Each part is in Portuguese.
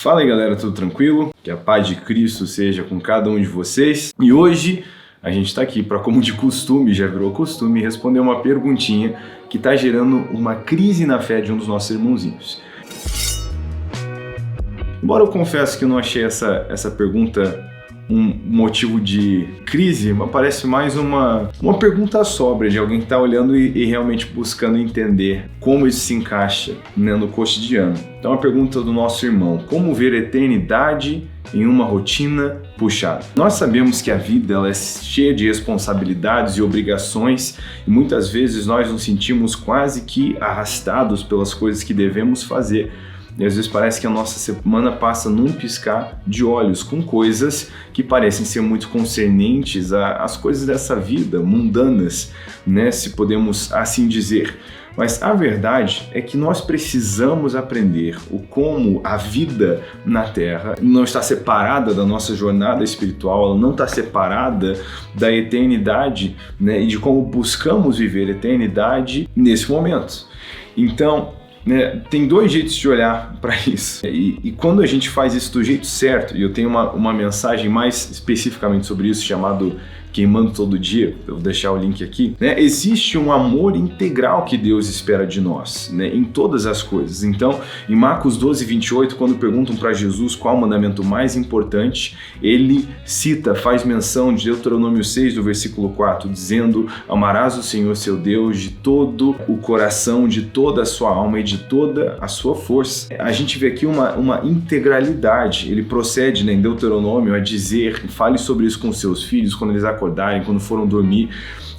Fala aí galera, tudo tranquilo? Que a paz de Cristo seja com cada um de vocês. E hoje a gente está aqui para, como de costume, já virou costume, responder uma perguntinha que está gerando uma crise na fé de um dos nossos irmãozinhos. Embora eu confesso que eu não achei essa pergunta um motivo de crise, mas parece mais uma pergunta sóbria de alguém que está olhando e realmente buscando entender como isso se encaixa, né, no cotidiano. Então a pergunta do nosso irmão: como ver a eternidade em uma rotina puxada? Nós sabemos que a vida ela é cheia de responsabilidades e obrigações e muitas vezes nós nos sentimos quase que arrastados pelas coisas que devemos fazer. E às vezes parece que a nossa semana passa num piscar de olhos com coisas que parecem ser muito concernentes às coisas dessa vida, mundanas, né, se podemos assim dizer. Mas a verdade é que nós precisamos aprender o como a vida na Terra não está separada da nossa jornada espiritual, ela não está separada da eternidade, né, e de como buscamos viver a eternidade nesse momento. Então, tem dois jeitos de olhar para isso. E quando a gente faz isso do jeito certo, e eu tenho uma mensagem mais especificamente sobre isso, chamado Queimando Todo Dia, eu vou deixar o link aqui, né? Existe um amor integral que Deus espera de nós, né, em todas as coisas. Então, em Marcos 12:28, quando perguntam para Jesus qual o mandamento mais importante, ele faz menção de Deuteronômio 6, do versículo 4, dizendo: amarás o Senhor seu Deus de todo o coração, de toda a sua alma e de toda a sua força. A gente vê aqui uma integralidade. Ele procede, né, em Deuteronômio a dizer: fale sobre isso com seus filhos quando eles acordarem, quando foram dormir.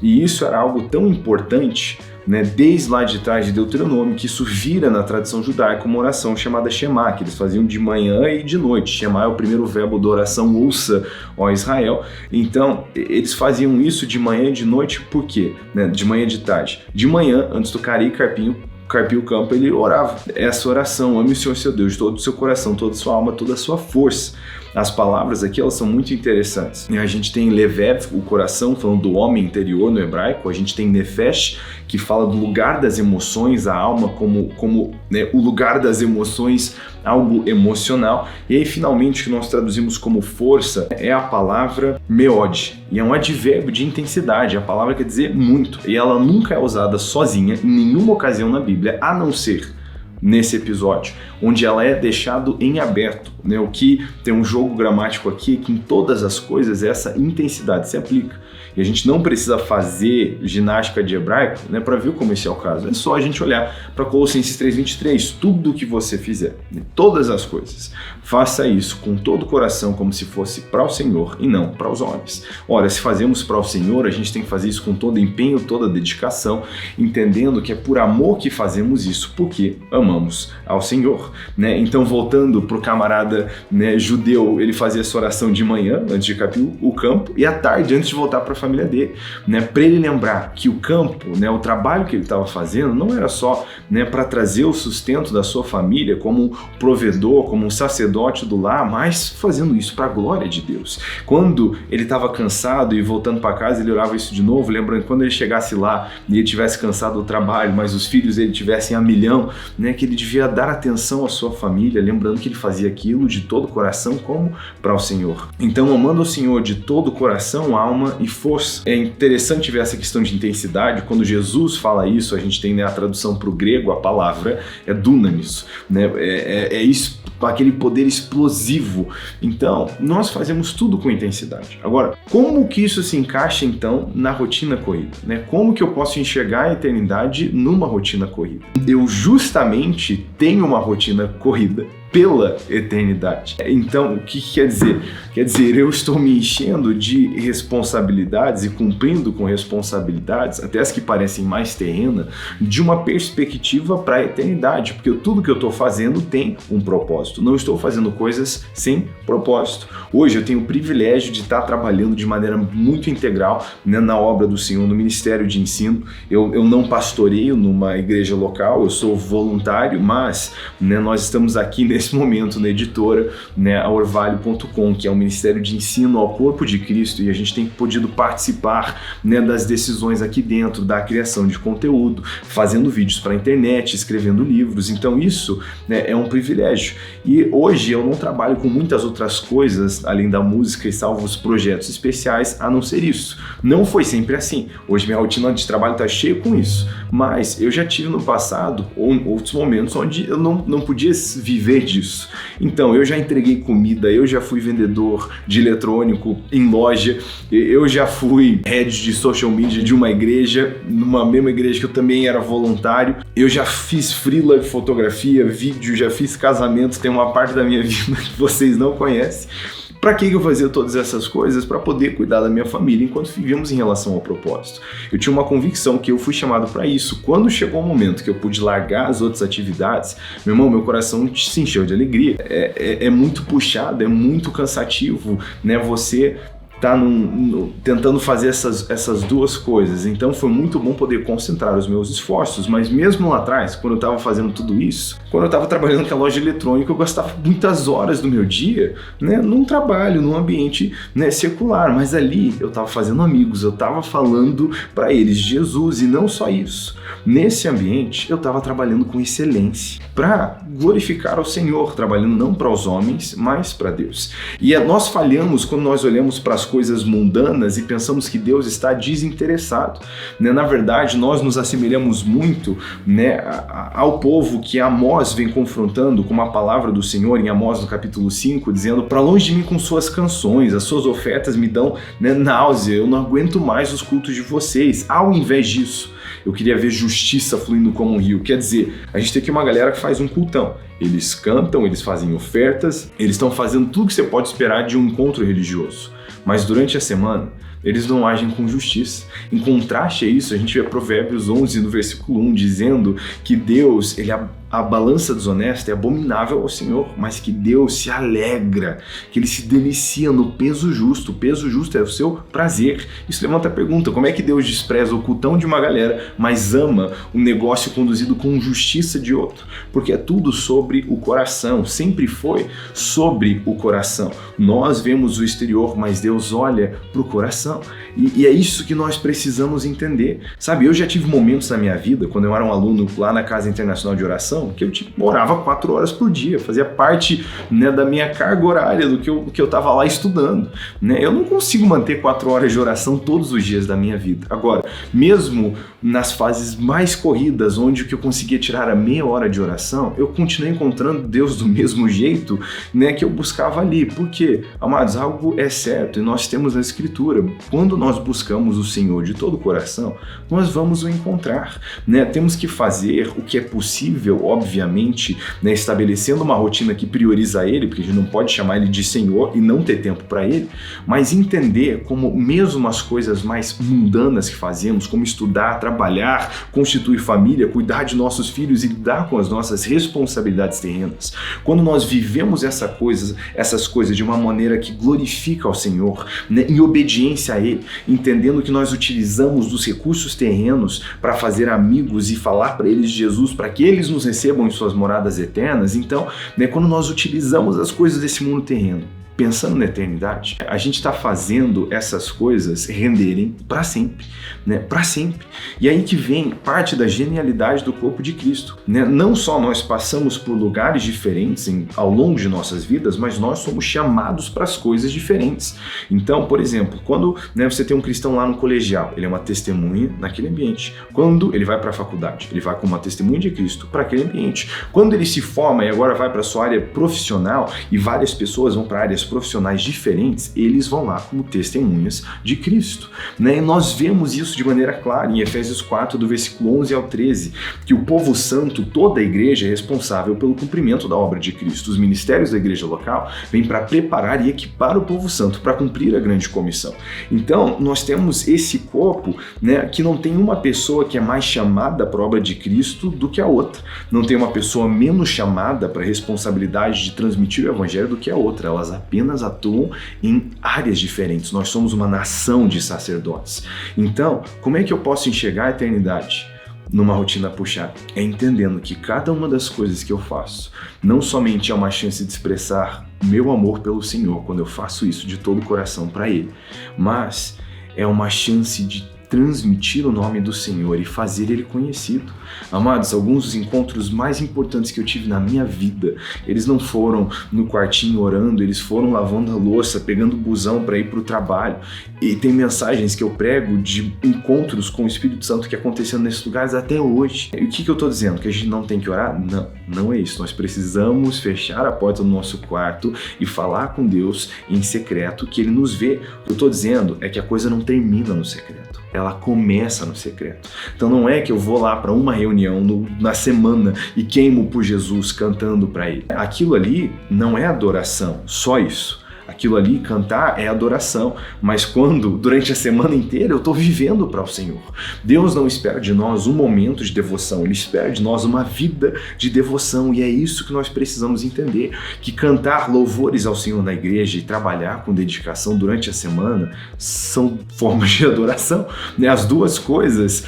E isso era algo tão importante, né, desde lá de trás de Deuteronômio, que isso vira na tradição judaica uma oração chamada Shema, que eles faziam de manhã e de noite. Shema é o primeiro verbo da oração, ouça, ó Israel. Então, eles faziam isso de manhã e de noite, por quê? Né, de manhã e de tarde. De manhã, antes do cari e carpir o campo, ele orava essa oração: ame o Senhor seu Deus de todo o seu coração, toda a sua alma, toda a sua força. As palavras aqui, elas são muito interessantes. A gente tem Levev, o coração, falando do homem interior no hebraico. A gente tem Nefesh, que fala do lugar das emoções, a alma como né, o lugar das emoções, algo emocional. E aí, finalmente, o que nós traduzimos como força é a palavra meod. E é um advérbio de intensidade. A palavra quer dizer muito. E ela nunca é usada sozinha, em nenhuma ocasião na Bíblia, a não ser nesse episódio, onde ela é deixado em aberto, né? O que tem um jogo gramático aqui, que em todas as coisas essa intensidade se aplica. E a gente não precisa fazer ginástica de hebraico, né, para ver como esse é o caso. É só a gente olhar para Colossenses 3:23, tudo o que você fizer, né, todas as coisas, faça isso com todo o coração, como se fosse para o Senhor e não para os homens. Ora, se fazemos para o Senhor, a gente tem que fazer isso com todo empenho, toda dedicação, entendendo que é por amor que fazemos isso, porque amamos ao Senhor, né? Então, voltando para o camarada, né, judeu, ele fazia essa oração de manhã, antes de carpir o campo, e à tarde, antes de voltar para a família dele, né, para ele lembrar que o campo, né, o trabalho que ele estava fazendo, não era só, né, para trazer o sustento da sua família como um provedor, como um sacerdote do lar, mas fazendo isso para a glória de Deus. Quando ele estava cansado e voltando para casa, ele orava isso de novo, lembrando que quando ele chegasse lá e ele tivesse cansado do trabalho, mas os filhos dele tivessem a milhão, né, que ele devia dar atenção à sua família, lembrando que ele fazia aquilo de todo o coração como para o Senhor. Então, amando o Senhor de todo o coração, alma e força. É interessante ver essa questão de intensidade. Quando Jesus fala isso, a gente tem, né, a tradução para o grego, a palavra é dunamis, né, é isso, aquele poder explosivo. Então, nós fazemos tudo com intensidade. Agora, como que isso se encaixa, então, na rotina corrida? Né? Como que eu posso enxergar a eternidade numa rotina corrida? Eu justamente tenho uma rotina corrida pela eternidade. Então, o que quer dizer? Quer dizer, eu estou me enchendo de responsabilidades e cumprindo com responsabilidades, até as que parecem mais terrenas, de uma perspectiva para a eternidade, porque tudo que eu estou fazendo tem um propósito. Não estou fazendo coisas sem propósito. Hoje eu tenho o privilégio de estar trabalhando de maneira muito integral, né, na obra do Senhor, no Ministério de Ensino. Eu não pastoreio numa igreja local, eu sou voluntário, mas, né, nós estamos aqui nesse nesse momento na editora, né, a Orvalho.com, que é um ministério de ensino ao corpo de Cristo, e a gente tem podido participar, né, das decisões aqui dentro, da criação de conteúdo, fazendo vídeos para a internet, escrevendo livros. Então isso, né, é um privilégio. E hoje eu não trabalho com muitas outras coisas além da música e salvo os projetos especiais, a não ser isso. Não foi sempre assim. Hoje minha rotina de trabalho está cheia com isso, mas eu já tive no passado outros momentos onde eu não podia viver disso. Então eu já entreguei comida, eu já fui vendedor de eletrônico em loja, eu já fui head de social media de uma igreja, numa mesma igreja que eu também era voluntário, eu já fiz freela de fotografia, vídeo, já fiz casamento, tem uma parte da minha vida que vocês não conhecem. Para que eu fazia todas essas coisas? Para poder cuidar da minha família enquanto vivíamos em relação ao propósito. Eu tinha uma convicção que eu fui chamado para isso. Quando chegou o momento que eu pude largar as outras atividades, meu irmão, meu coração se encheu de alegria. É muito puxado, é muito cansativo, né? Você tá tentando fazer essas duas coisas. Então foi muito bom poder concentrar os meus esforços, mas mesmo lá atrás, quando eu estava fazendo tudo isso, quando eu estava trabalhando naquela loja eletrônica, eu gastava muitas horas do meu dia, né, num trabalho, num ambiente, né, secular, mas ali eu estava fazendo amigos, eu estava falando para eles de Jesus, e não só isso. Nesse ambiente eu estava trabalhando com excelência para glorificar ao Senhor, trabalhando não para os homens, mas para Deus. E nós falhamos quando nós olhamos para as coisas mundanas e pensamos que Deus está desinteressado, né? Na verdade, nós nos assemelhamos muito, né, ao povo que Amós vem confrontando com uma palavra do Senhor em Amós no capítulo 5, dizendo: para longe de mim com suas canções, as suas ofertas me dão, né, náusea, eu não aguento mais os cultos de vocês. Ao invés disso, eu queria ver justiça fluindo como um rio. Quer dizer, a gente tem aqui uma galera que faz um cultão. Eles cantam, eles fazem ofertas, eles estão fazendo tudo que você pode esperar de um encontro religioso. Mas durante a semana, eles não agem com justiça. Em contraste a isso, a gente vê Provérbios 11, no versículo 1, dizendo que Deus, a balança desonesta é abominável ao Senhor, mas que Deus se alegra, que Ele se delicia no peso justo. O peso justo é o seu prazer. Isso levanta a pergunta: como é que Deus despreza o cultão de uma galera, mas ama o negócio conduzido com justiça de outro? Porque é tudo sobre o coração, sempre foi sobre o coração. Nós vemos o exterior, mas Deus olha para o coração. E é isso que nós precisamos entender. Sabe, eu já tive momentos na minha vida, quando eu era um aluno lá na Casa Internacional de Oração, que eu morava 4 horas por dia, fazia parte, né, da minha carga horária, do que eu estava lá estudando, né? Eu não consigo manter 4 horas de oração todos os dias da minha vida. Agora, mesmo nas fases mais corridas, onde o que eu conseguia tirar a meia hora de oração, eu continuei encontrando Deus do mesmo jeito, né, que eu buscava ali. Por quê? Amados, algo é certo, e nós temos na Escritura: quando nós buscamos o Senhor de todo o coração, nós vamos o encontrar, né? Temos que fazer o que é possível, obviamente, né, estabelecendo uma rotina que prioriza Ele, porque a gente não pode chamar Ele de Senhor e não ter tempo para Ele, mas entender como mesmo as coisas mais mundanas que fazemos, como estudar, trabalhar, constituir família, cuidar de nossos filhos e lidar com as nossas responsabilidades terrenas, quando nós vivemos essas coisas de uma maneira que glorifica ao Senhor, né, em obediência a Ele, entendendo que nós utilizamos dos recursos terrenos para fazer amigos e falar para eles de Jesus, para que eles nos recebam em suas moradas eternas. Então, né, quando nós utilizamos as coisas desse mundo terreno pensando na eternidade, a gente está fazendo essas coisas renderem para sempre, né? Para sempre. E aí que vem parte da genialidade do corpo de Cristo, né? Não só nós passamos por lugares diferentes ao longo de nossas vidas, mas nós somos chamados para as coisas diferentes. Então, por exemplo, quando, né, você tem um cristão lá no colegial, ele é uma testemunha naquele ambiente. Quando ele vai para a faculdade, ele vai como uma testemunha de Cristo para aquele ambiente. Quando ele se forma e agora vai para a sua área profissional, e várias pessoas vão para áreas profissionais diferentes, eles vão lá como testemunhas de Cristo, né? E nós vemos isso de maneira clara em Efésios 4, do versículo 11 ao 13, que o povo santo, toda a igreja, é responsável pelo cumprimento da obra de Cristo. Os ministérios da igreja local vêm para preparar e equipar o povo santo para cumprir a grande comissão. Então, nós temos esse corpo, né, que não tem uma pessoa que é mais chamada para a obra de Cristo do que a outra. Não tem uma pessoa menos chamada para a responsabilidade de transmitir o evangelho do que a outra. Elas apenas atuam em áreas diferentes. Nós somos uma nação de sacerdotes. Então, como é que eu posso enxergar a eternidade? numa rotina puxada? É entendendo que cada uma das coisas que eu faço não somente é uma chance de expressar meu amor pelo Senhor, quando eu faço isso de todo o coração para Ele, mas é uma chance de transmitir o nome do Senhor e fazer Ele conhecido. Amados, alguns dos encontros mais importantes que eu tive na minha vida, eles não foram no quartinho orando, eles foram lavando a louça, pegando o busão para ir para o trabalho. E tem mensagens que eu prego de encontros com o Espírito Santo que aconteceram nesses lugares até hoje. E o que eu estou dizendo? Que a gente não tem que orar? Não, não é isso. Nós precisamos fechar a porta do nosso quarto e falar com Deus em secreto, que Ele nos vê. O que eu estou dizendo é que a coisa não termina no secreto. Ela começa no secreto. Então não é que eu vou lá para uma reunião na semana e queimo por Jesus cantando para Ele. Aquilo ali não é adoração, só isso. Aquilo ali, cantar, é adoração, mas quando, durante a semana inteira, eu estou vivendo para o Senhor. Deus não espera de nós um momento de devoção, Ele espera de nós uma vida de devoção, e é isso que nós precisamos entender, que cantar louvores ao Senhor na igreja e trabalhar com dedicação durante a semana são formas de adoração, né? As duas coisas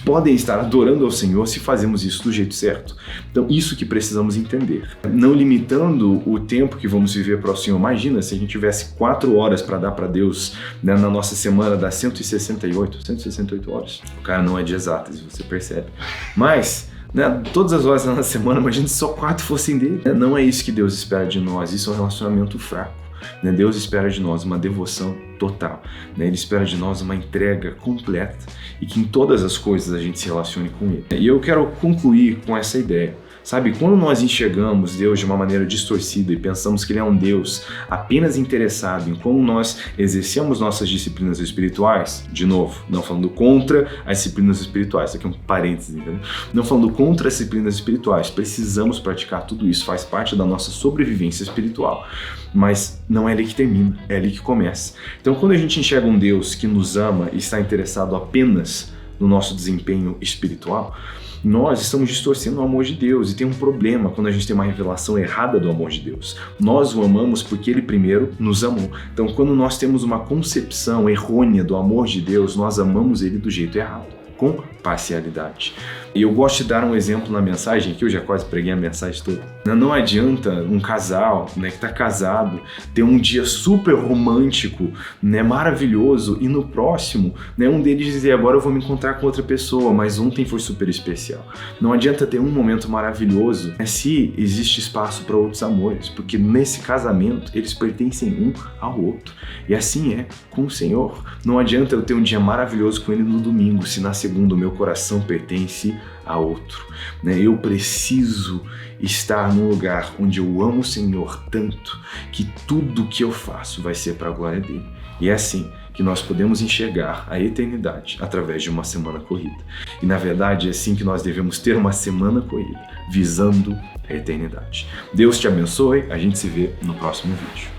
podem estar adorando ao Senhor se fazemos isso do jeito certo. Então, isso que precisamos entender. Não limitando o tempo que vamos viver para o Senhor. Imagina se a gente tivesse 4 horas para dar para Deus, né, na nossa semana, dá 168 horas. O cara não é de exatas, você percebe. Mas, né, todas as horas na semana, imagina se só 4 fossem dele. Não é isso que Deus espera de nós, isso é um relacionamento fraco. Deus espera de nós uma devoção total, Ele espera de nós uma entrega completa e que em todas as coisas a gente se relacione com Ele. E eu quero concluir com essa ideia. Sabe, quando nós enxergamos Deus de uma maneira distorcida e pensamos que Ele é um Deus apenas interessado em como nós exercemos nossas disciplinas espirituais, de novo, não falando contra as disciplinas espirituais, isso aqui é um parênteses, entendeu? Não falando contra as disciplinas espirituais, precisamos praticar tudo isso, faz parte da nossa sobrevivência espiritual, mas não é ali que termina, é ali que começa. Então, quando a gente enxerga um Deus que nos ama e está interessado apenas no nosso desempenho espiritual, nós estamos distorcendo o amor de Deus, e tem um problema quando a gente tem uma revelação errada do amor de Deus. Nós o amamos porque Ele primeiro nos amou. Então, quando nós temos uma concepção errônea do amor de Deus, nós amamos Ele do jeito errado, com parcialidade. E eu gosto de dar um exemplo na mensagem, que eu já quase preguei a mensagem toda. Não adianta um casal, né, que está casado ter um dia super romântico, né, maravilhoso, e no próximo, né, um deles dizer, agora eu vou me encontrar com outra pessoa, mas ontem foi super especial. Não adianta ter um momento maravilhoso, né, se existe espaço para outros amores, porque nesse casamento eles pertencem um ao outro. E assim é com o Senhor. Não adianta eu ter um dia maravilhoso com Ele no domingo, se na segunda o meu coração pertence a outro, né? Eu preciso estar num lugar onde eu amo o Senhor tanto que tudo que eu faço vai ser para a glória dele. E é assim que nós podemos enxergar a eternidade através de uma semana corrida. E na verdade é assim que nós devemos ter uma semana corrida, visando a eternidade. Deus te abençoe, a gente se vê no próximo vídeo.